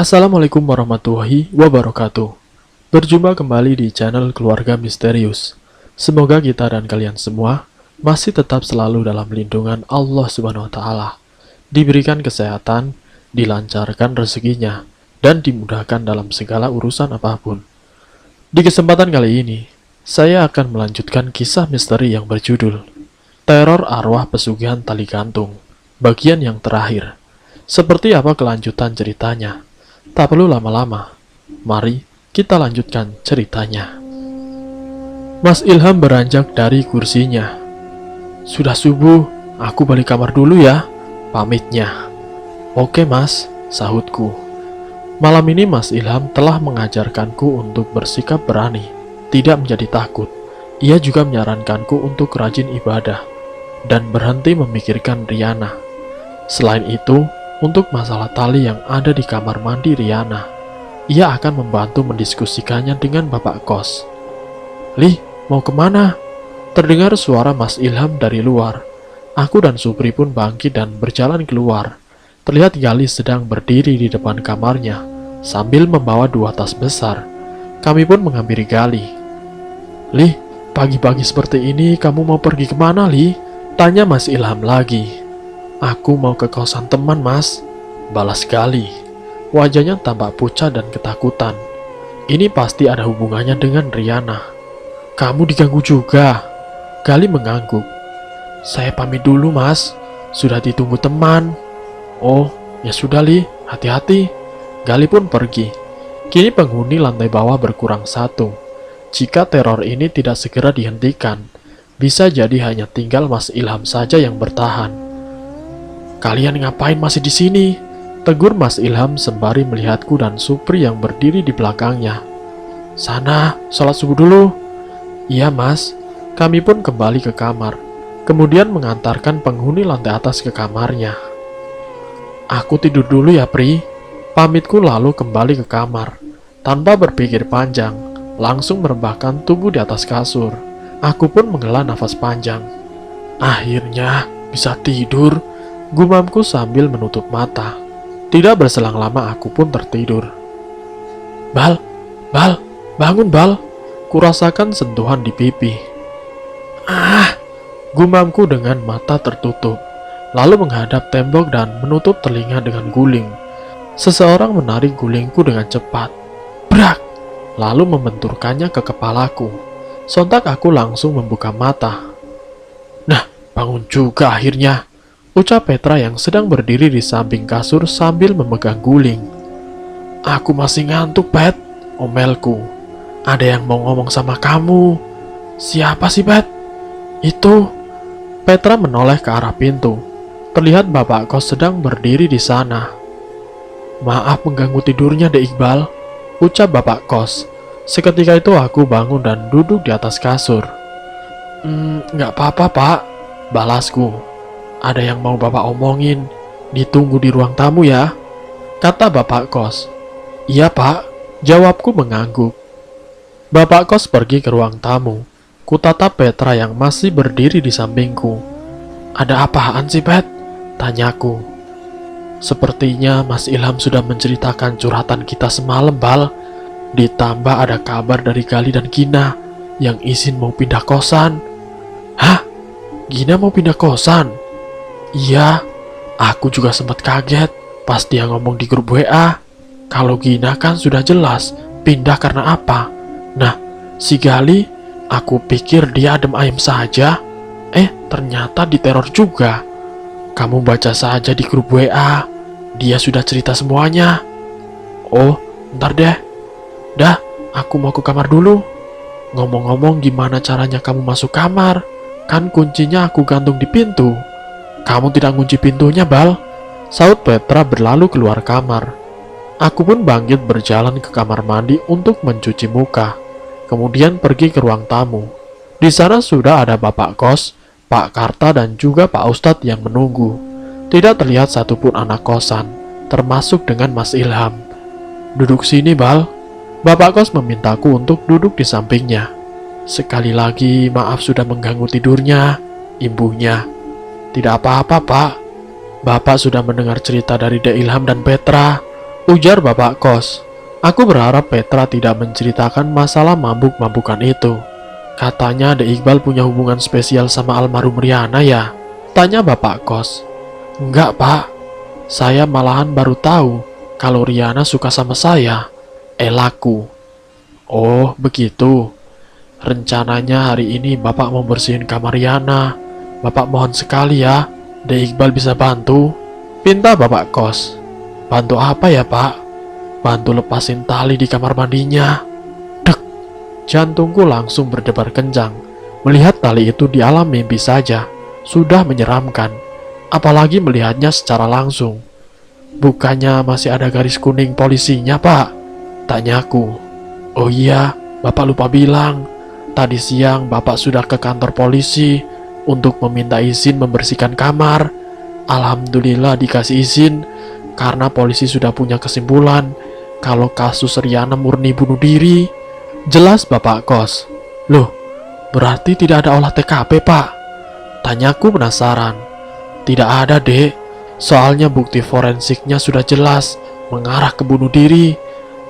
Assalamualaikum warahmatullahi wabarakatuh. Berjumpa kembali di channel Keluarga Misterius. Semoga kita dan kalian semua masih tetap selalu dalam lindungan Allah Subhanahu wa taala. Diberikan kesehatan, dilancarkan rezekinya, dan dimudahkan dalam segala urusan apapun. Di kesempatan kali ini, saya akan melanjutkan kisah misteri yang berjudul Teror Arwah Pesugihan Tali Gantung, bagian yang terakhir. Seperti apa kelanjutan ceritanya? Tak perlu lama-lama, mari kita lanjutkan ceritanya. Mas Ilham beranjak dari kursinya. Sudah subuh, aku balik kamar dulu ya, pamitnya. Oke mas, sahutku. Malam ini Mas Ilham telah mengajarkanku untuk bersikap berani, tidak menjadi takut. Ia juga menyarankanku untuk rajin ibadah, dan berhenti memikirkan Riana. Selain itu, untuk masalah tali yang ada di kamar mandi Riana, ia akan membantu mendiskusikannya dengan bapak kos. Lih, mau kemana? Terdengar suara Mas Ilham dari luar. Aku dan Supri pun bangkit dan berjalan keluar. Terlihat Gali sedang berdiri di depan kamarnya, sambil membawa 2 tas besar. Kami pun menghampiri Gali. Lih, pagi-pagi seperti ini kamu mau pergi kemana, Lih? Tanya Mas Ilham lagi. Aku mau ke kosan teman, mas, balas Gali. Wajahnya tampak pucat dan ketakutan. Ini pasti ada hubungannya dengan Riana. Kamu diganggu juga. Gali mengangguk. Saya pamit dulu, mas. Sudah ditunggu teman. Oh, ya sudah, Li. Hati-hati. Gali pun pergi. Kini penghuni lantai bawah berkurang 1. Jika teror ini tidak segera dihentikan, bisa jadi hanya tinggal Mas Ilham saja yang bertahan. Kalian ngapain masih di sini? Tegur Mas Ilham sembari melihatku dan Supri yang berdiri di belakangnya. Sana, sholat subuh dulu. Iya mas. Kami pun kembali ke kamar, kemudian mengantarkan penghuni lantai atas ke kamarnya. Aku tidur dulu ya Pri. Pamitku lalu kembali ke kamar. Tanpa berpikir panjang, langsung merebahkan tubuh di atas kasur. Aku pun menghela nafas panjang. Akhirnya bisa tidur, gumamku sambil menutup mata. Tidak berselang lama aku pun tertidur. Bal, bangun Bal. Kurasakan sentuhan di pipi. Gumamku dengan mata tertutup, lalu menghadap tembok dan menutup telinga dengan guling. Seseorang menarik gulingku dengan cepat. Brak! Lalu membenturkannya ke kepalaku. Sontak aku langsung membuka mata. Nah, bangun juga akhirnya, ucap Petra yang sedang berdiri di samping kasur sambil memegang guling. Aku masih ngantuk, Pet, omelku. Ada yang mau ngomong sama kamu. Siapa sih, Pet? Itu. Petra menoleh ke arah pintu. Terlihat bapak kos sedang berdiri di sana. Maaf mengganggu tidurnya, Dek Iqbal, ucap bapak kos. Seketika itu aku bangun dan duduk di atas kasur. Nggak apa-apa, Pak, balasku. Ada yang mau bapak omongin, ditunggu di ruang tamu ya, kata bapak kos. Iya pak, jawabku mengangguk. Bapak kos pergi ke ruang tamu. Kutatap Petra yang masih berdiri di sampingku. Ada apaan sih Pet? Tanyaku. Sepertinya Mas Ilham sudah menceritakan curhatan kita semalam, Bal. Ditambah ada kabar dari Gali dan Gina yang izin mau pindah kosan. Hah? Gina mau pindah kosan? Iya, aku juga sempat kaget pas dia ngomong di grup WA. Kalau Gina kan sudah jelas pindah karena apa. Nah, si Gali, aku pikir dia adem ayem saja. Ternyata diteror juga. Kamu baca saja di grup WA. Dia sudah cerita semuanya. Oh, ntar deh. Dah, aku mau ke kamar dulu. Ngomong-ngomong, gimana caranya kamu masuk kamar? Kan kuncinya aku gantung di pintu. Kamu tidak kunci pintunya, Bal, saut Petra berlalu keluar kamar. Aku pun bangkit berjalan ke kamar mandi untuk mencuci muka, kemudian pergi ke ruang tamu. Di sana sudah ada bapak kos, Pak Karta dan juga Pak Ustadz yang menunggu. Tidak terlihat satupun anak kosan, termasuk dengan Mas Ilham. Duduk sini, Bal. Bapak kos memintaku untuk duduk di sampingnya. Sekali lagi, maaf sudah mengganggu tidurnya, imbuhnya. Tidak apa-apa, Pak. Bapak sudah mendengar cerita dari Dek Ilham dan Petra, Ujar bapak kos. Aku berharap Petra tidak menceritakan masalah mabuk-mabukan itu. Katanya Dek Iqbal punya hubungan spesial sama almarhum Riana ya? Tanya bapak kos. Enggak pak, saya malahan baru tahu kalau Riana suka sama saya. Laku. Oh begitu. Rencananya hari ini bapak mau bersihin kamar Riana. Bapak mohon sekali ya, Dek Iqbal bisa bantu? Pinta bapak kos. Bantu apa ya pak? Bantu lepasin tali di kamar mandinya. Dek, jantungku langsung berdebar kencang. Melihat tali itu di alam mimpi saja sudah menyeramkan, apalagi melihatnya secara langsung. Bukannya masih ada garis kuning polisinya pak? Tanyaku. Oh iya, bapak lupa bilang. Tadi siang bapak sudah ke kantor polisi untuk meminta izin membersihkan kamar. Alhamdulillah dikasih izin karena polisi sudah punya kesimpulan kalau kasus Riana murni bunuh diri. Jelas bapak kos. Loh, berarti tidak ada olah TKP pak? Tanyaku penasaran. Tidak ada dek, soalnya bukti forensiknya sudah jelas mengarah ke bunuh diri.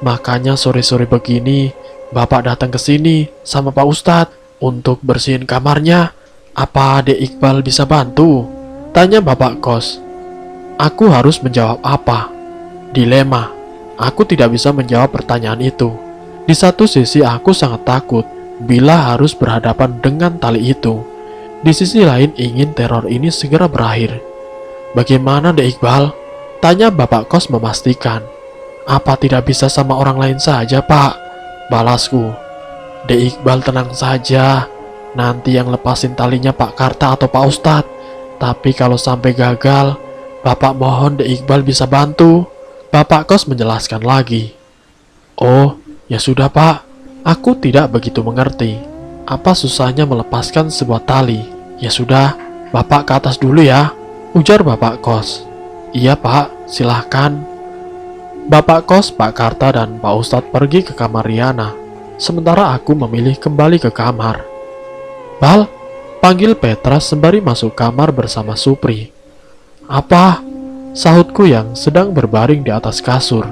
Makanya sore-sore begini bapak datang ke sini sama Pak Ustadz untuk bersihin kamarnya. Apa Dek Iqbal bisa bantu? Tanya bapak kos. Aku harus menjawab apa? Dilema. Aku tidak bisa menjawab pertanyaan itu. Di satu sisi aku sangat takut bila harus berhadapan dengan tali itu. Di sisi lain ingin teror ini segera berakhir. Bagaimana Dek Iqbal? Tanya bapak kos memastikan. Apa tidak bisa sama orang lain saja pak? Balasku. Dek Iqbal tenang saja. Nanti yang lepasin talinya Pak Karta atau Pak Ustadz. Tapi kalau sampai gagal, bapak mohon Dek Iqbal bisa bantu. Bapak kos menjelaskan lagi. Oh, ya sudah pak. Aku tidak begitu mengerti. Apa susahnya melepaskan sebuah tali? Ya sudah, bapak ke atas dulu ya. Ujar bapak kos. Iya pak, silahkan. Bapak kos, Pak Karta, dan Pak Ustadz pergi ke kamar Riana. Sementara aku memilih kembali ke kamar. Bal, panggil Petra sembari masuk kamar bersama Supri. Apa? Sahutku yang sedang berbaring di atas kasur.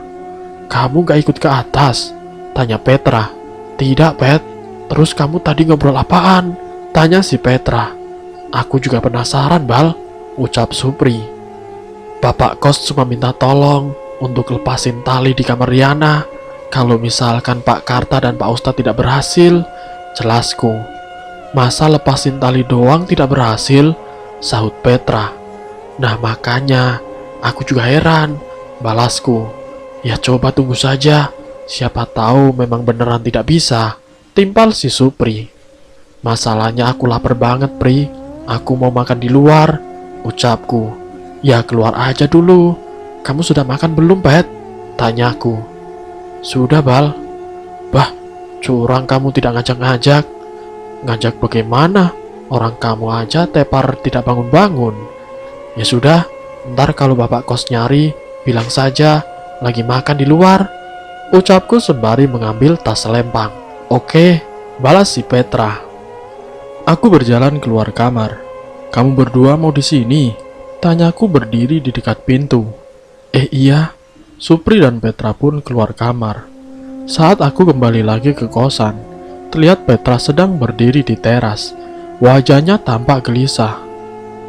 Kamu gak ikut ke atas? Tanya Petra. Tidak, Pet. Terus kamu tadi ngobrol apaan? Tanya si Petra. Aku juga penasaran, Bal. Ucap Supri. Bapak kos cuma minta tolong untuk lepasin tali di kamar Riana. Kalau misalkan Pak Karta dan Pak Ustadz tidak berhasil, jelasku. Masa lepasin tali doang tidak berhasil? Sahut Petra. Nah makanya, aku juga heran, balasku. Ya coba tunggu saja, siapa tahu memang beneran tidak bisa. Timpal si Supri. Masalahnya aku lapar banget, Pri. Aku mau makan di luar, ucapku. Ya keluar aja dulu. Kamu sudah makan belum, Pet? Tanyaku. Sudah, Bal. Bah, curang kamu tidak ngajak-ngajak. Ngajak bagaimana? Orang kamu aja tepar tidak bangun-bangun. Ya sudah, ntar kalau bapak kos nyari, bilang saja lagi makan di luar. Ucapku sembari mengambil tas lempang. Oke, balas si Petra. Aku berjalan keluar kamar. Kamu berdua mau di sini? Tanyaku berdiri di dekat pintu. Iya. Supri dan Petra pun keluar kamar. Saat aku kembali lagi ke kosan, terlihat Petra sedang berdiri di teras. Wajahnya tampak gelisah.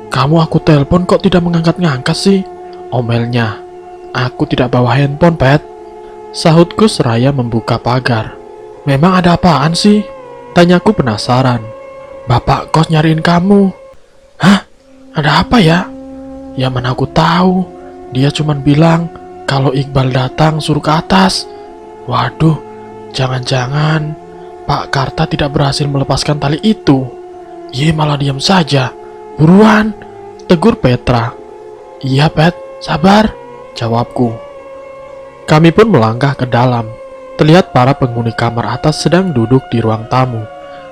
Kamu aku telepon kok tidak mengangkat-ngangkat sih? Omelnya. Aku tidak bawa handphone, Pet. Sahutku seraya membuka pagar. Memang ada apaan sih? Tanyaku penasaran. Bapak kos nyariin kamu. Hah? Ada apa ya? Ya mana aku tahu. Dia cuma bilang kalau Iqbal datang suruh ke atas. Waduh, jangan-jangan Pak Karta tidak berhasil melepaskan tali itu. Ye malah diam saja. Buruan, tegur Petra. Iya Pet, sabar, jawabku. Kami pun melangkah ke dalam. Terlihat para penghuni kamar atas sedang duduk di ruang tamu.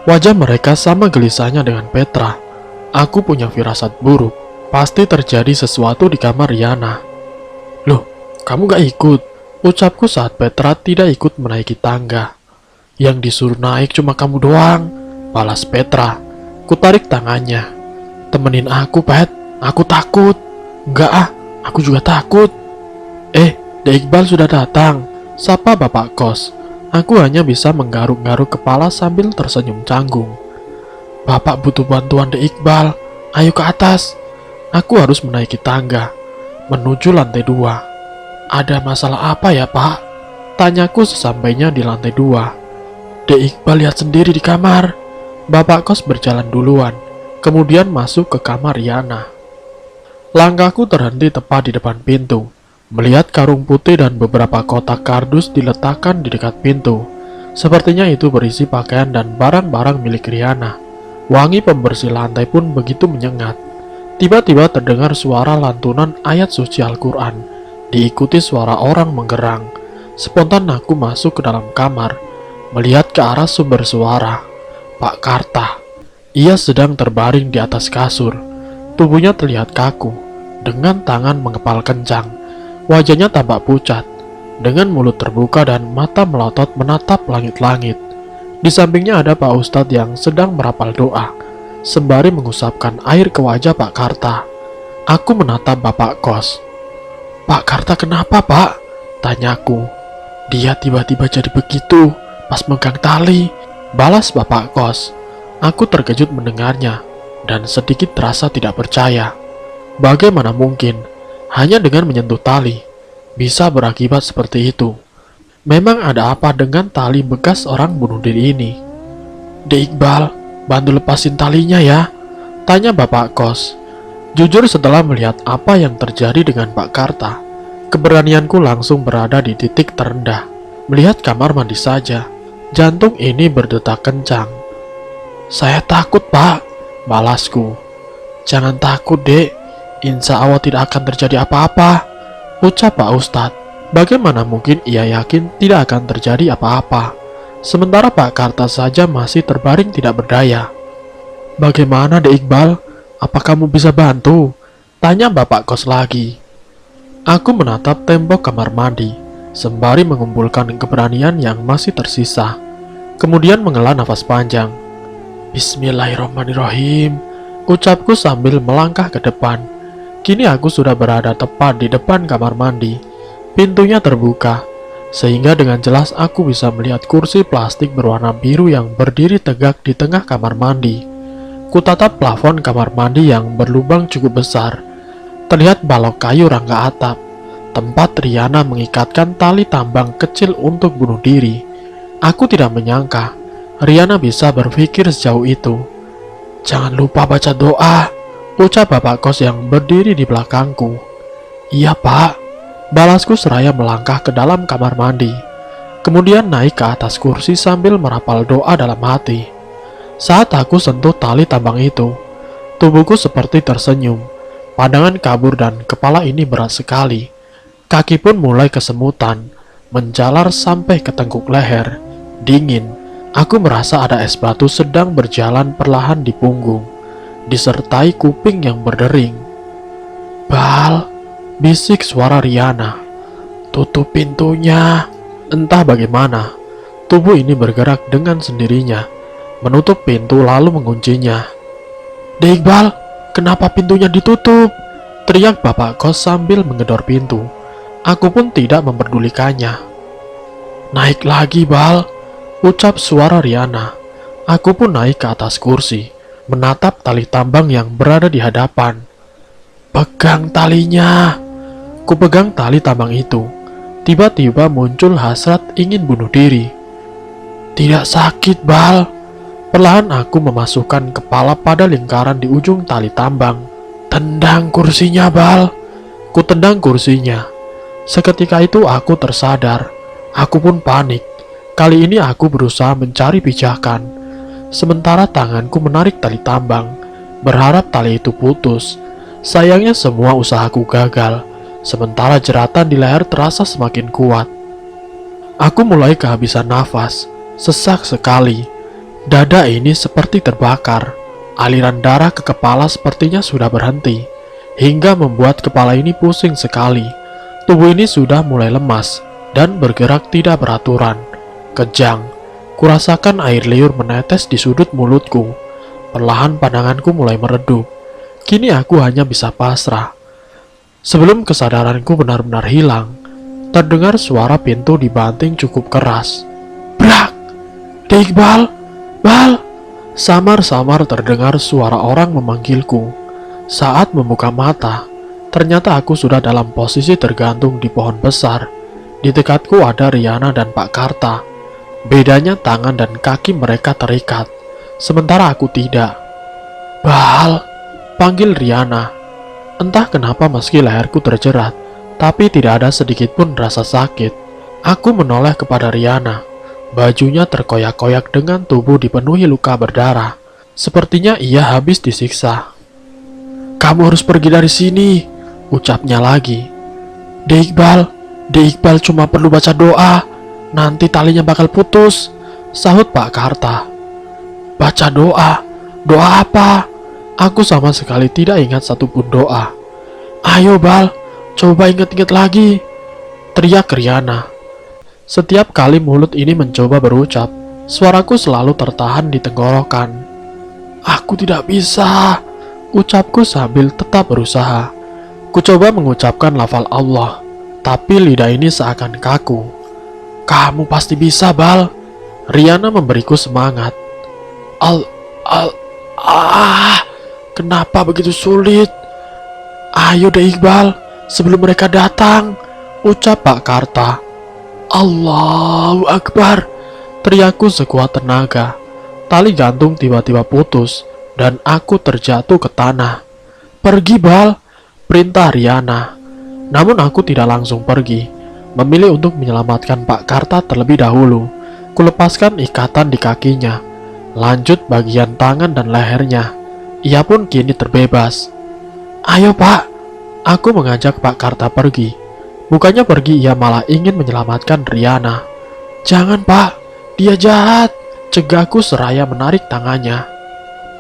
Wajah mereka sama gelisahnya dengan Petra. Aku punya firasat buruk. Pasti terjadi sesuatu di kamar Riana. Loh, kamu gak ikut? Ucapku saat Petra tidak ikut menaiki tangga. Yang disuruh naik cuma kamu doang, balas Petra. Kutarik tangannya. Temenin aku, Pet. Aku takut. Enggak ah, aku juga takut. Dek Iqbal sudah datang, sapa Bapak Kos. Aku hanya bisa menggaruk-garuk kepala sambil tersenyum canggung. Bapak butuh bantuan Dek Iqbal, ayo ke atas. Aku harus menaiki tangga, menuju lantai 2. Ada masalah apa ya Pak? Tanyaku sesampainya di lantai 2. Dek Iqbal lihat sendiri di kamar. Bapak Kos berjalan duluan, kemudian masuk ke kamar Riana. Langkahku terhenti tepat di depan pintu. Melihat karung putih dan beberapa kotak kardus diletakkan di dekat pintu. Sepertinya itu berisi pakaian dan barang-barang milik Riana. Wangi pembersih lantai pun begitu menyengat. Tiba-tiba terdengar suara lantunan ayat suci Al-Quran, diikuti suara orang menggerang. Spontan aku masuk ke dalam kamar, melihat ke arah sumber suara. Pak Karta. Ia sedang terbaring di atas kasur. Tubuhnya terlihat kaku, dengan tangan mengepal kencang. Wajahnya tampak pucat, dengan mulut terbuka dan mata melotot menatap langit-langit. Di sampingnya ada Pak Ustadz yang sedang merapal doa, sembari mengusapkan air ke wajah Pak Karta. Aku menatap Bapak Kos. Pak Karta kenapa Pak? Tanyaku. Dia tiba-tiba jadi begitu, pas megang tali. Balas Bapak Kos. Aku terkejut mendengarnya, dan sedikit terasa tidak percaya. Bagaimana mungkin? Hanya dengan menyentuh tali, bisa berakibat seperti itu. Memang ada apa dengan tali bekas orang bunuh diri ini? Dek Iqbal, bantu lepasin talinya ya, tanya Bapak Kos. Jujur setelah melihat apa yang terjadi dengan Pak Karta, keberanianku langsung berada di titik terendah. Melihat kamar mandi saja, jantung ini berdetak kencang. Saya takut Pak, balasku. Jangan takut dek, insya Allah tidak akan terjadi apa-apa, ucap Pak Ustadz. Bagaimana mungkin ia yakin tidak akan terjadi apa-apa, sementara Pak Karta saja masih terbaring tidak berdaya. Bagaimana Dek Iqbal? Apa kamu bisa bantu? Tanya Bapak Kos lagi. Aku menatap tembok kamar mandi, sembari mengumpulkan keberanian yang masih tersisa. Kemudian menghela nafas panjang. Bismillahirrahmanirrahim, ucapku sambil melangkah ke depan. Kini aku sudah berada tepat di depan kamar mandi. Pintunya terbuka, sehingga dengan jelas aku bisa melihat kursi plastik berwarna biru yang berdiri tegak di tengah kamar mandi. Kutatap plafon kamar mandi yang berlubang cukup besar. Terlihat balok kayu rangka atap, tempat Riana mengikatkan tali tambang kecil untuk bunuh diri. Aku tidak menyangka Riana bisa berpikir sejauh itu. Jangan lupa baca doa, ucap Bapak Kos yang berdiri di belakangku. Iya Pak, balasku seraya melangkah ke dalam kamar mandi. Kemudian naik ke atas kursi sambil merapal doa dalam hati. Saat aku sentuh tali tambang itu, tubuhku seperti tersenyum. Pandangan kabur dan kepala ini berat sekali. Kaki pun mulai kesemutan, menjalar sampai ke tengkuk leher. Dingin. Aku merasa ada es batu sedang berjalan perlahan di punggung, disertai kuping yang berdering. Bal, bisik suara Riana. Tutup pintunya. Entah bagaimana, tubuh ini bergerak dengan sendirinya, menutup pintu lalu menguncinya. Dek Iqbal, kenapa pintunya ditutup? Teriak Bapak Kos sambil menggedor pintu. Aku pun tidak memperdulikannya. Naik lagi Bal, ucap suara Riana. Aku pun naik ke atas kursi, menatap tali tambang yang berada di hadapan. Pegang talinya. Kupegang tali tambang itu. Tiba-tiba muncul hasrat ingin bunuh diri. Tidak sakit, Bal. Perlahan aku memasukkan kepala pada lingkaran di ujung tali tambang. Tendang kursinya, Bal. Ku tendang kursinya. Seketika itu aku tersadar. Aku pun panik. Kali ini aku berusaha mencari pijakan. Sementara tanganku menarik tali tambang, berharap tali itu putus. Sayangnya semua usahaku gagal. Sementara jeratan di leher terasa semakin kuat. Aku mulai kehabisan nafas. Sesak sekali. Dada ini seperti terbakar. Aliran darah ke kepala sepertinya sudah berhenti, hingga membuat kepala ini pusing sekali. Tubuh ini sudah mulai lemas dan bergerak tidak beraturan. Kejang, kurasakan air liur menetes di sudut mulutku. Perlahan pandanganku mulai meredup. Kini aku hanya bisa pasrah. Sebelum kesadaranku benar-benar hilang, terdengar suara pintu dibanting cukup keras. Brak! Dek Iqbal! Bal! Samar-samar terdengar suara orang memanggilku. Saat membuka mata, ternyata aku sudah dalam posisi tergantung di pohon besar. Di dekatku ada Riana dan Pak Karta. Bedanya tangan dan kaki mereka terikat, sementara aku tidak. Bal! Panggil Riana. Entah kenapa meski leherku terjerat, tapi tidak ada sedikit pun rasa sakit. Aku menoleh kepada Riana. Bajunya terkoyak-koyak dengan tubuh dipenuhi luka berdarah. Sepertinya ia habis disiksa. Kamu harus pergi dari sini, ucapnya lagi. Dek Iqbal cuma perlu baca doa, nanti talinya bakal putus, sahut Pak Karta. Baca doa? Doa apa? Aku sama sekali tidak ingat satupun doa. Ayo Bal, coba ingat-ingat lagi, teriak Riana. Setiap kali mulut ini mencoba berucap, suaraku selalu tertahan di tenggorokan. Aku tidak bisa, ucapku sambil tetap berusaha. Ku coba mengucapkan lafal Allah, tapi lidah ini seakan kaku. Kamu pasti bisa, Bal. Riana memberiku semangat. Kenapa begitu sulit? Ayo deh Iqbal, sebelum mereka datang, ucap Pak Karta. Allahu Akbar, teriakku sekuat tenaga. Tali gantung tiba-tiba putus dan aku terjatuh ke tanah. Pergi Bal, perintah Riana. Namun aku tidak langsung pergi, memilih untuk menyelamatkan Pak Karta terlebih dahulu. Kulepaskan ikatan di kakinya, lanjut bagian tangan dan lehernya. Ia pun kini terbebas. Ayo Pak, aku mengajak Pak Karta pergi. Bukannya pergi, ia malah ingin menyelamatkan Riana. Jangan Pak, dia jahat, cegahku seraya menarik tangannya.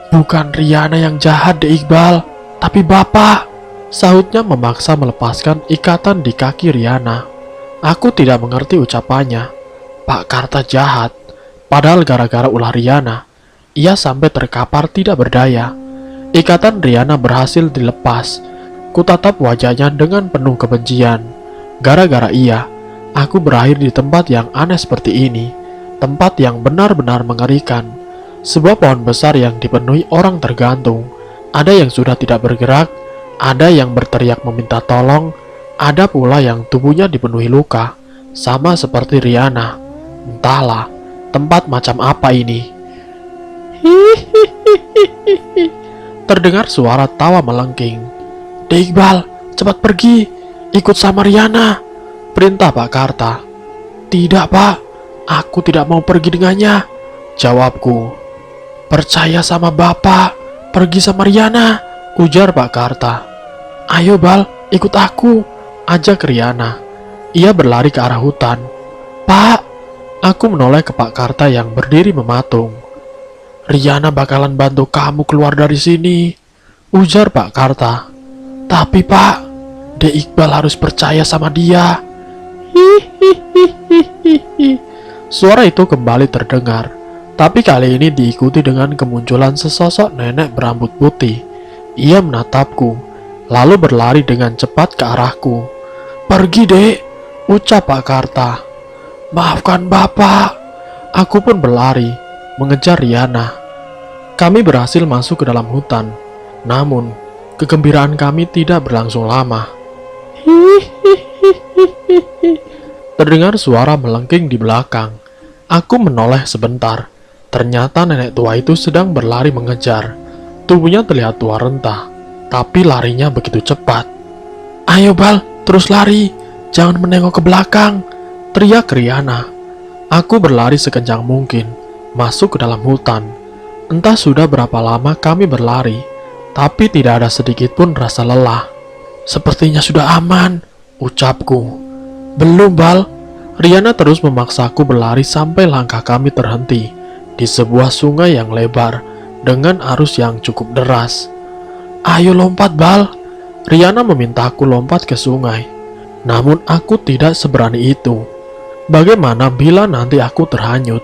Bukan Riana yang jahat deh Iqbal, tapi Bapak, sahutnya memaksa melepaskan ikatan di kaki Riana. Aku tidak mengerti ucapannya. Pak Karta jahat, padahal gara-gara ulah Riana, ia sampai terkapar tidak berdaya. Ikatan Riana berhasil dilepas. Kutatap wajahnya dengan penuh kebencian. Gara-gara ia, aku berakhir di tempat yang aneh seperti ini. Tempat yang benar-benar mengerikan. Sebuah pohon besar yang dipenuhi orang tergantung. Ada yang sudah tidak bergerak, ada yang berteriak meminta tolong, ada pula yang tubuhnya dipenuhi luka, sama seperti Riana. Entahlah, tempat macam apa ini. Terdengar suara tawa melengking. Dek Iqbal, cepat pergi, ikut sama Riana, perintah Pak Karta. Tidak Pak, aku tidak mau pergi dengannya, jawabku. Percaya sama Bapak, pergi sama Riana, ujar Pak Karta. Ayo Bal, ikut aku, ajak Riana. Ia berlari ke arah hutan. Pak, aku menoleh ke Pak Karta yang berdiri mematung. Riana bakalan bantu kamu keluar dari sini, ujar Pak Karta. Tapi Pak, Dek Iqbal harus percaya sama dia. Suara itu kembali terdengar, tapi kali ini diikuti dengan kemunculan sesosok nenek berambut putih. Ia menatapku, lalu berlari dengan cepat ke arahku. Pergi Dek, ucap Pak Karta. Maafkan Bapak. Aku pun berlari, mengejar Riana. Kami berhasil masuk ke dalam hutan. Namun, kegembiraan kami tidak berlangsung lama. Terdengar suara melengking di belakang. Aku menoleh sebentar. Ternyata nenek tua itu sedang berlari mengejar. Tubuhnya terlihat tua renta, tapi larinya begitu cepat. Ayo Bal, terus lari. Jangan menengok ke belakang, teriak Riana. Aku berlari sekencang mungkin, masuk ke dalam hutan. Entah sudah berapa lama kami berlari, tapi tidak ada sedikit pun rasa lelah. Sepertinya sudah aman, ucapku. Belum Bal. Riana terus memaksaku berlari sampai langkah kami terhenti di sebuah sungai yang lebar dengan arus yang cukup deras. Ayo lompat Bal. Riana memintaku lompat ke sungai. Namun aku tidak seberani itu. Bagaimana bila nanti aku terhanyut?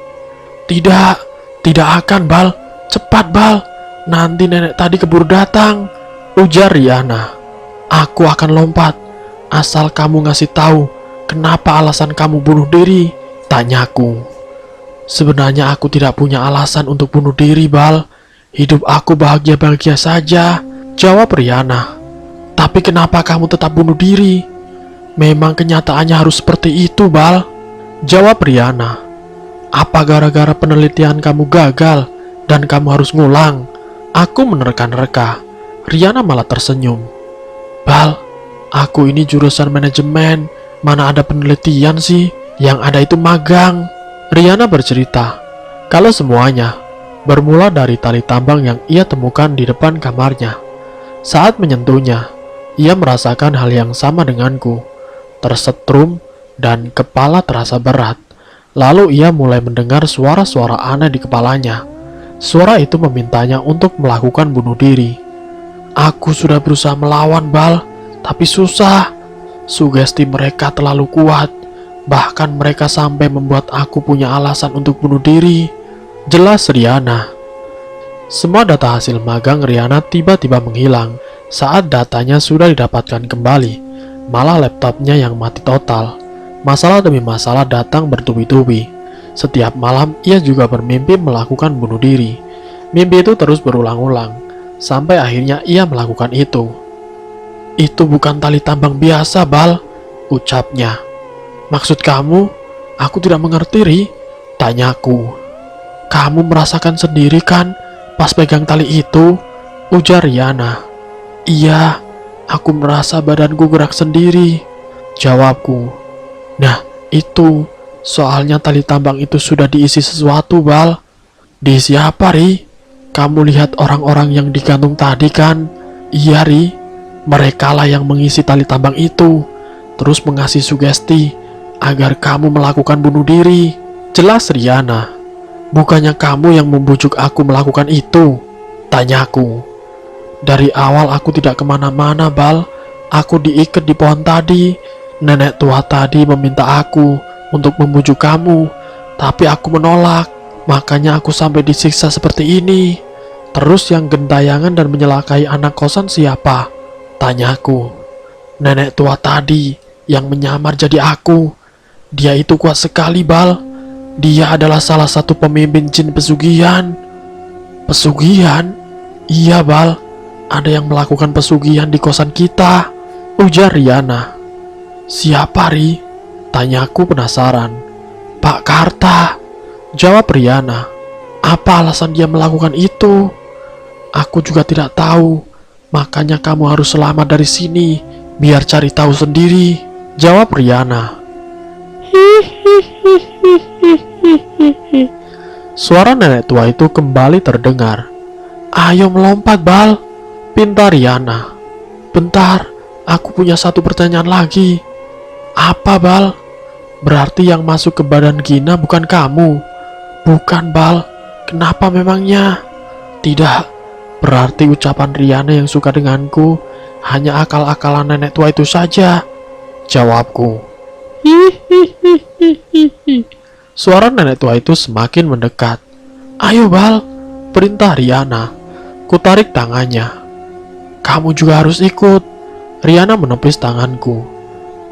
Tidak akan Bal. Cepat Bal, nanti nenek tadi keburu datang, ujar Riana. Aku akan lompat, asal kamu ngasih tahu Kenapa alasan kamu bunuh diri? Tanyaku. Sebenarnya aku tidak punya alasan untuk bunuh diri, Bal. Hidup aku bahagia-bahagia saja, jawab Riana. Tapi kenapa kamu tetap bunuh diri? Memang kenyataannya harus seperti itu, Bal, jawab Riana. Apa gara-gara penelitian kamu gagal dan kamu harus ngulang? Aku menerka-nerka. Riana malah tersenyum. Bal, aku ini jurusan manajemen. Mana ada penelitian sih? Yang ada itu magang. Riana bercerita kalau semuanya bermula dari tali tambang yang ia temukan di depan kamarnya. Saat menyentuhnya, ia merasakan hal yang sama denganku. Tersetrum dan kepala terasa berat. Lalu ia mulai mendengar suara-suara aneh di kepalanya. Suara itu memintanya untuk melakukan bunuh diri. Aku sudah berusaha melawan, Bal, tapi susah. Sugesti mereka terlalu kuat. Bahkan mereka sampai membuat aku punya alasan untuk bunuh diri, jelas Riana. Semua data hasil magang Riana tiba-tiba menghilang saat datanya sudah didapatkan kembali. Malah laptopnya yang mati total. Masalah demi masalah datang bertubi-tubi. Setiap malam ia juga bermimpi melakukan bunuh diri. Mimpi itu terus berulang-ulang, sampai akhirnya ia melakukan itu. Itu bukan tali tambang biasa, Bal, ucapnya. Maksud kamu? Aku tidak mengerti, Ri, tanyaku. Kamu merasakan sendiri kan pas pegang tali itu, ujar Riana. Iya, aku merasa badanku gerak sendiri, jawabku. Nah, itu, soalnya tali tambang itu sudah diisi sesuatu, Bal. Diisi apa, Ri? Kamu lihat orang-orang yang digantung tadi kan? Iya, Ri. Mereka lah yang mengisi tali tambang itu, terus mengasih sugesti agar kamu melakukan bunuh diri, jelas Riana. Bukannya kamu yang membujuk aku melakukan itu, tanyaku. Dari awal aku tidak kemana-mana, Bal. Aku diikat di pohon tadi. Nenek tua tadi meminta aku untuk membujuk kamu, tapi aku menolak. Makanya aku sampai disiksa seperti ini. Terus yang gentayangan dan menyelakai anak kosan siapa? Tanyaku. Nenek tua tadi yang menyamar jadi aku. Dia itu kuat sekali, Bal. Dia adalah salah satu pemimpin jin pesugihan. Pesugihan? Iya, Bal. Ada yang melakukan pesugihan di kosan kita, ujar Riana. Siapa, Ri? Tanyaku penasaran. Pak Karta, jawab Riana. Apa alasan dia melakukan itu? Aku juga tidak tahu. Makanya kamu harus selamat dari sini, biar cari tahu sendiri, jawab Riana. Suara nenek tua itu kembali terdengar. Ayo melompat, Bal, pinta Riana. Bentar, aku punya satu pertanyaan lagi. Apa, Bal? Berarti yang masuk ke badan Gina bukan kamu? Bukan, Bal. Kenapa memangnya? Tidak, berarti ucapan Riana yang suka denganku hanya akal-akalan nenek tua itu saja, jawabku. Suara nenek tua itu semakin mendekat. Ayo, Bal, perintah Riana. Kutarik tangannya. Kamu juga harus ikut. Riana menepis tanganku.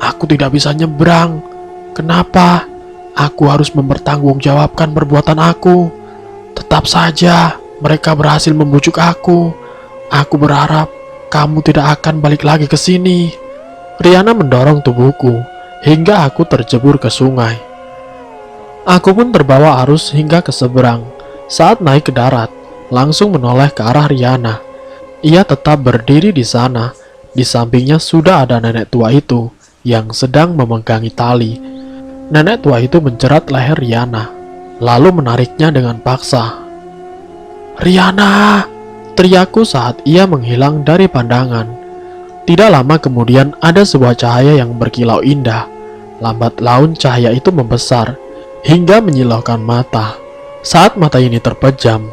Aku tidak bisa nyebrang. Kenapa? Aku harus mempertanggungjawabkan perbuatan aku. Tetap saja, mereka berhasil membujuk aku. Aku berharap kamu tidak akan balik lagi ke sini. Riana mendorong tubuhku hingga aku terjebur ke sungai. Aku pun terbawa arus hingga ke seberang. Saat naik ke darat, langsung menoleh ke arah Riana. Ia tetap berdiri di sana. Di sampingnya sudah ada nenek tua itu yang sedang memegangi tali. Nenek tua itu menjerat leher Riana, lalu menariknya dengan paksa. Riana, teriakku saat ia menghilang dari pandangan. Tidak lama kemudian ada sebuah cahaya yang berkilau indah. Lambat laun cahaya itu membesar hingga menyilaukan mata. Saat mata ini terpejam,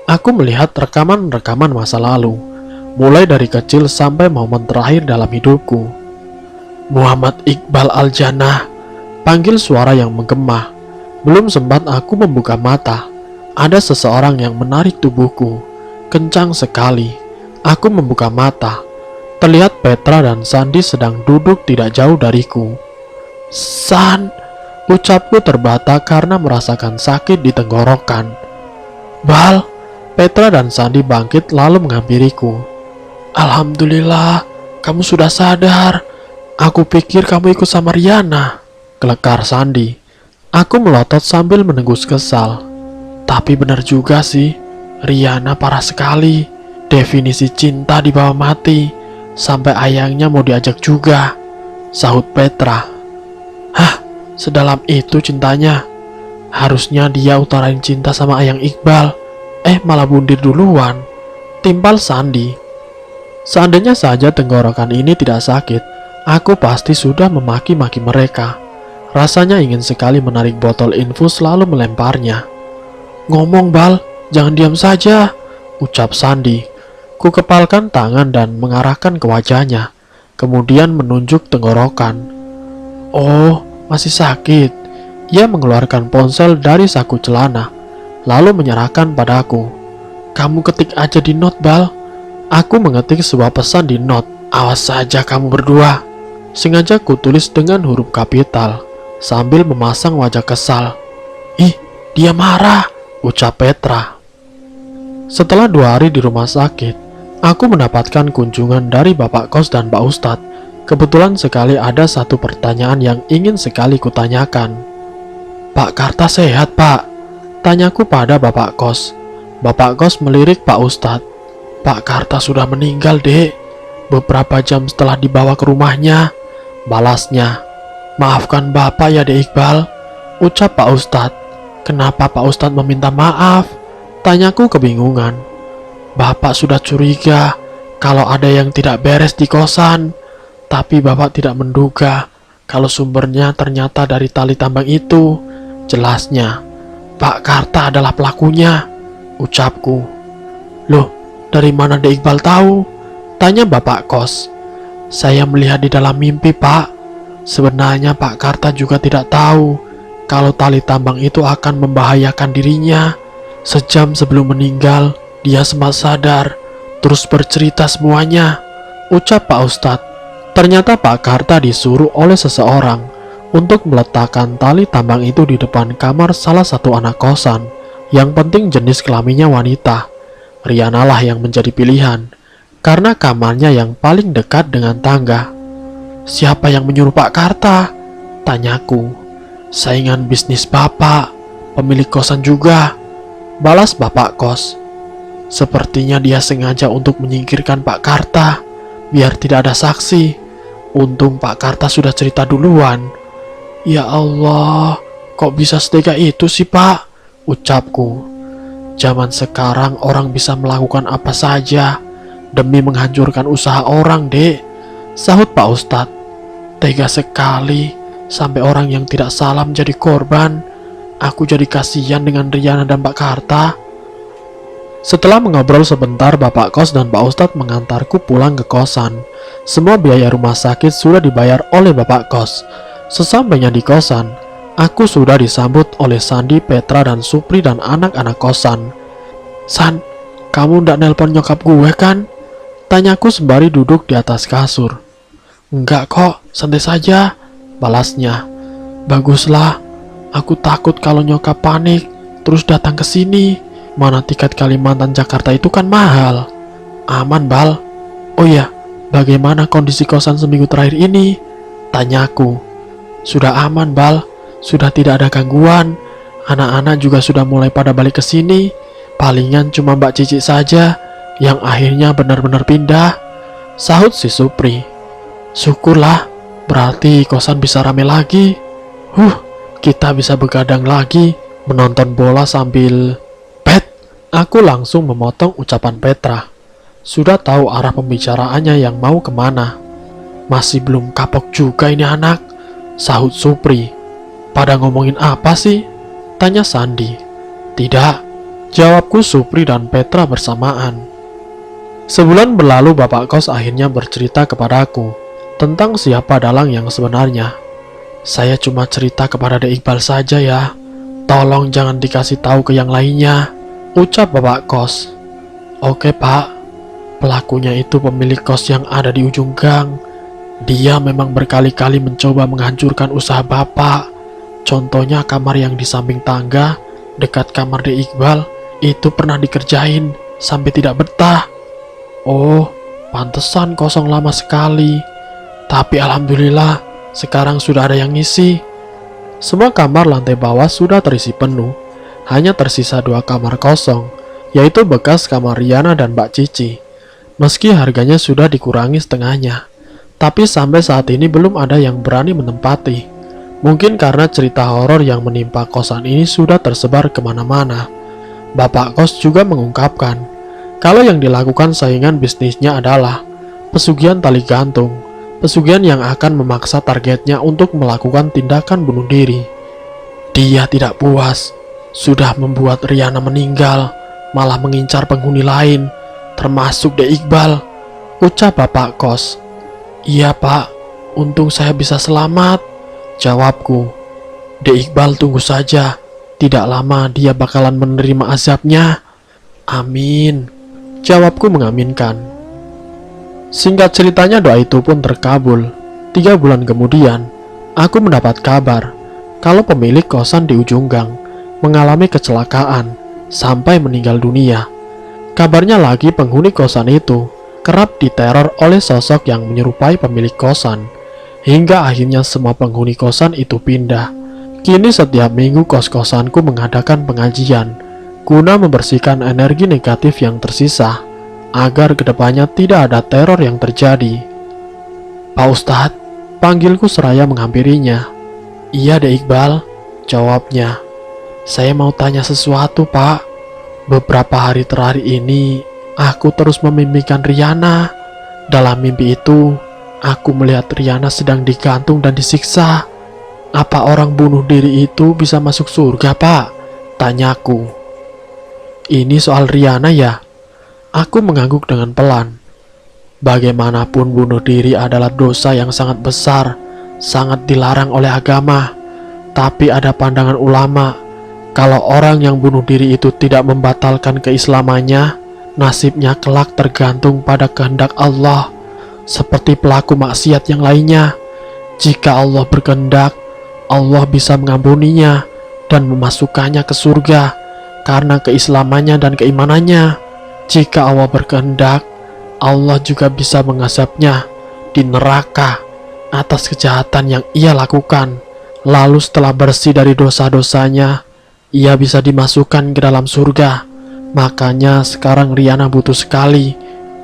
aku melihat rekaman-rekaman masa lalu, mulai dari kecil sampai momen terakhir dalam hidupku. Muhammad Iqbal Al-Jannah, panggil suara yang menggema. Belum sempat aku membuka mata, ada seseorang yang menarik tubuhku, kencang sekali. Aku membuka mata, terlihat Petra dan Sandi sedang duduk tidak jauh dariku. San, ucapku terbata karena merasakan sakit di tenggorokan. Bal, Petra dan Sandi bangkit lalu menghampiriku. Alhamdulillah, kamu sudah sadar. Aku pikir kamu ikut sama Riana, kelekar Sandi. Aku melotot sambil menengus kesal. Tapi benar juga sih, Riana parah sekali. Definisi cinta di bawah mati, sampai ayangnya mau diajak juga, sahut Petra. Hah, sedalam itu cintanya. Harusnya dia utarain cinta sama Ayang Iqbal. Malah bundir duluan, timpal Sandi. Seandainya saja tenggorokan ini tidak sakit, aku pasti sudah memaki-maki mereka. Rasanya ingin sekali menarik botol infus lalu melemparnya. Ngomong Bal, jangan diam saja, ucap Sandi. Ku kepalkan tangan dan mengarahkan ke wajahnya, kemudian menunjuk tenggorokan. Oh, masih sakit. Ia mengeluarkan ponsel dari saku celana, lalu menyerahkan padaku. Kamu ketik aja di note, Bal. Aku mengetik sebuah pesan di note. Awas saja kamu berdua. Sengaja kutulis dengan huruf kapital, sambil memasang wajah kesal. Ih, dia marah, ucap Petra. Setelah 2 hari di rumah sakit, aku mendapatkan kunjungan dari Bapak Kos dan Pak Ustadz. Kebetulan sekali ada satu pertanyaan yang ingin sekali kutanyakan. Pak Karta sehat, Pak? Tanyaku pada Bapak Kos. Bapak Kos melirik Pak Ustadz. Pak Karta sudah meninggal, Dek. Beberapa jam setelah dibawa ke rumahnya, balasnya. Maafkan Bapak ya, Dek Iqbal, ucap Pak Ustadz. Kenapa Pak Ustadz meminta maaf? Tanyaku kebingungan. Bapak sudah curiga kalau ada yang tidak beres di kosan, tapi Bapak tidak menduga kalau sumbernya ternyata dari tali tambang itu. Jelasnya, Pak Karta adalah pelakunya, ucapku. Loh, dari mana Dek Iqbal tahu? Tanya Bapak Kos. Saya melihat di dalam mimpi, Pak. Sebenarnya Pak Karta juga tidak tahu kalau tali tambang itu akan membahayakan dirinya. Sejam sebelum meninggal, dia sempat sadar, terus bercerita semuanya, ucap Pak Ustadz. Ternyata Pak Karta disuruh oleh seseorang untuk meletakkan tali tambang itu di depan kamar salah satu anak kosan. Yang penting jenis kelaminnya wanita. Riana lah yang menjadi pilihan, karena kamarnya yang paling dekat dengan tangga. Siapa yang menyuruh Pak Karta? Tanyaku. Saingan bisnis Bapak, pemilik kosan juga, balas Bapak Kos. Sepertinya dia sengaja untuk menyingkirkan Pak Karta, biar tidak ada saksi. Untung Pak Karta sudah cerita duluan. Ya Allah, kok bisa setega itu sih, Pak? Ucapku. Zaman sekarang orang bisa melakukan apa saja demi menghancurkan usaha orang, Dek, sahut Pak Ustadz. Tega sekali, sampai orang yang tidak salah menjadi korban. Aku jadi kasihan dengan Riana dan Pak Karta. Setelah mengobrol sebentar, Bapak Kos dan Pak Ustadz mengantarku pulang ke kosan. Semua biaya rumah sakit sudah dibayar oleh Bapak Kos. Sesampainya di kosan, aku sudah disambut oleh Sandi, Petra, dan Supri dan anak-anak kosan. San, kamu ndak nelpon nyokap gue kan? Tanyaku sembari duduk di atas kasur. Enggak kok, santai saja, balasnya. Baguslah, aku takut kalau nyokap panik terus datang ke sini. Mana tiket Kalimantan Jakarta itu kan mahal. Aman, Bal. Oh iya, bagaimana kondisi kosan seminggu terakhir ini? Tanyaku. Sudah aman, Bal. Sudah tidak ada gangguan. Anak-anak juga sudah mulai pada balik ke sini. Palingan cuma Mbak Cici saja yang akhirnya benar-benar pindah, sahut si Supri. Syukurlah, berarti kosan bisa rame lagi. Kita bisa begadang lagi, menonton bola sambil... Pet, aku langsung memotong ucapan Petra. Sudah tahu arah pembicaraannya yang mau kemana. Masih belum kapok juga ini anak, sahut Supri. Pada ngomongin apa sih? Tanya Sandi. Tidak, jawabku Supri dan Petra bersamaan. Sebulan berlalu Bapak Kos akhirnya bercerita kepadaku tentang siapa dalang yang sebenarnya. Saya cuma cerita kepada Dek Iqbal saja ya. Tolong jangan dikasih tahu ke yang lainnya, ucap Bapak Kos. Oke Pak, pelakunya itu pemilik kos yang ada di ujung gang. Dia memang berkali-kali mencoba menghancurkan usaha Bapak. Contohnya kamar yang di samping tangga, dekat kamar De Iqbal, itu pernah dikerjain sampai tidak betah. Oh, pantesan kosong lama sekali. Tapi alhamdulillah, sekarang sudah ada yang ngisi. Semua kamar lantai bawah sudah terisi penuh. Hanya tersisa 2 kamar kosong, yaitu bekas kamar Riana dan Mbak Cici. Meski harganya sudah dikurangi setengahnya, tapi sampai saat ini belum ada yang berani menempati. Mungkin karena cerita horor yang menimpa kosan ini sudah tersebar kemana-mana. Bapak kos juga mengungkapkan, kalau yang dilakukan saingan bisnisnya adalah pesugihan tali gantung, pesugihan yang akan memaksa targetnya untuk melakukan tindakan bunuh diri. Dia tidak puas, sudah membuat Riana meninggal, malah mengincar penghuni lain, termasuk De Iqbal, ucap bapak kos. Iya pak, untung saya bisa selamat, jawabku. De Iqbal tunggu saja, tidak lama dia bakalan menerima azabnya. Amin, jawabku mengaminkan. Singkat ceritanya doa itu pun terkabul. 3 bulan kemudian, aku mendapat kabar kalau pemilik kosan di ujung gang mengalami kecelakaan sampai meninggal dunia. Kabarnya lagi penghuni kosan itu kerap diteror oleh sosok yang menyerupai pemilik kosan, hingga akhirnya semua penghuni kosan itu pindah. Kini setiap minggu kos-kosanku mengadakan pengajian guna membersihkan energi negatif yang tersisa, agar kedepannya tidak ada teror yang terjadi. Pak Ustadz, panggilku seraya menghampirinya. Iya De Iqbal, jawabnya. Saya mau tanya sesuatu pak. Beberapa hari terakhir ini, aku terus memimpikan Riana. Dalam mimpi itu, aku melihat Riana sedang digantung dan disiksa. Apa orang bunuh diri itu bisa masuk surga pak? Tanyaku. Ini soal Riana ya? Aku mengangguk dengan pelan. Bagaimanapun bunuh diri adalah dosa yang sangat besar, sangat dilarang oleh agama. Tapi ada pandangan ulama, kalau orang yang bunuh diri itu tidak membatalkan keislamannya, nasibnya kelak tergantung pada kehendak Allah, seperti pelaku maksiat yang lainnya. Jika Allah berkehendak, Allah bisa mengampuninya dan memasukkannya ke surga karena keislamannya dan keimanannya. Jika Allah berkehendak, Allah juga bisa mengazabnya di neraka atas kejahatan yang ia lakukan. Lalu setelah bersih dari dosa-dosanya, ia bisa dimasukkan ke dalam surga. Makanya sekarang Riana butuh sekali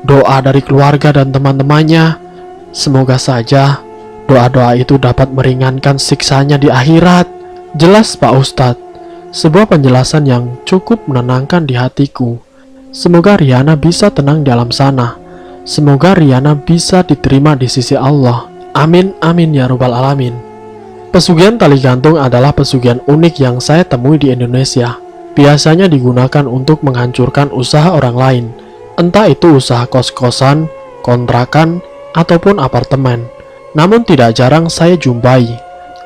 doa dari keluarga dan teman-temannya. Semoga saja doa-doa itu dapat meringankan siksanya di akhirat. Jelas Pak Ustadz, sebuah penjelasan yang cukup menenangkan di hatiku. Semoga Riana bisa tenang di alam sana. Semoga Riana bisa diterima di sisi Allah. Amin amin ya rabbal alamin. Pesugihan tali gantung adalah pesugihan unik yang saya temui di Indonesia. Biasanya digunakan untuk menghancurkan usaha orang lain, entah itu usaha kos-kosan, kontrakan, ataupun apartemen. Namun tidak jarang saya jumpai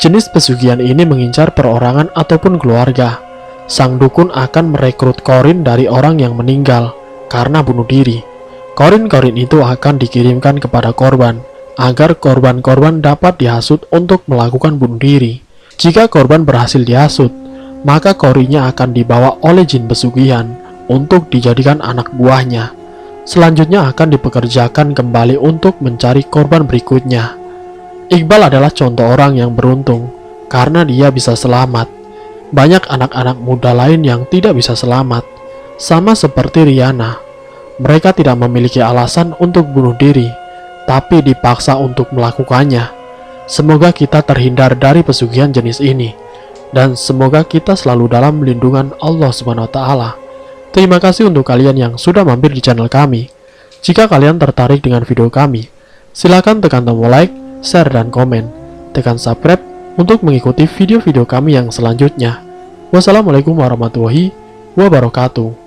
jenis pesugihan ini mengincar perorangan ataupun keluarga. Sang dukun akan merekrut korin dari orang yang meninggal karena bunuh diri. Korin-korin itu akan dikirimkan kepada korban, agar korban-korban dapat dihasut untuk melakukan bunuh diri. Jika korban berhasil dihasut, maka korinnya akan dibawa oleh jin pesugihan untuk dijadikan anak buahnya. Selanjutnya akan dipekerjakan kembali untuk mencari korban berikutnya. Iqbal adalah contoh orang yang beruntung karena dia bisa selamat. Banyak anak-anak muda lain yang tidak bisa selamat, sama seperti Riana. Mereka tidak memiliki alasan untuk bunuh diri, tapi dipaksa untuk melakukannya. Semoga kita terhindar dari pesugihan jenis ini, dan semoga kita selalu dalam lindungan Allah SWT. Terima kasih untuk kalian yang sudah mampir di channel kami. Jika kalian tertarik dengan video kami, silakan tekan tombol like, share, dan komen. Tekan subscribe untuk mengikuti video-video kami yang selanjutnya. Wassalamualaikum warahmatullahi wabarakatuh.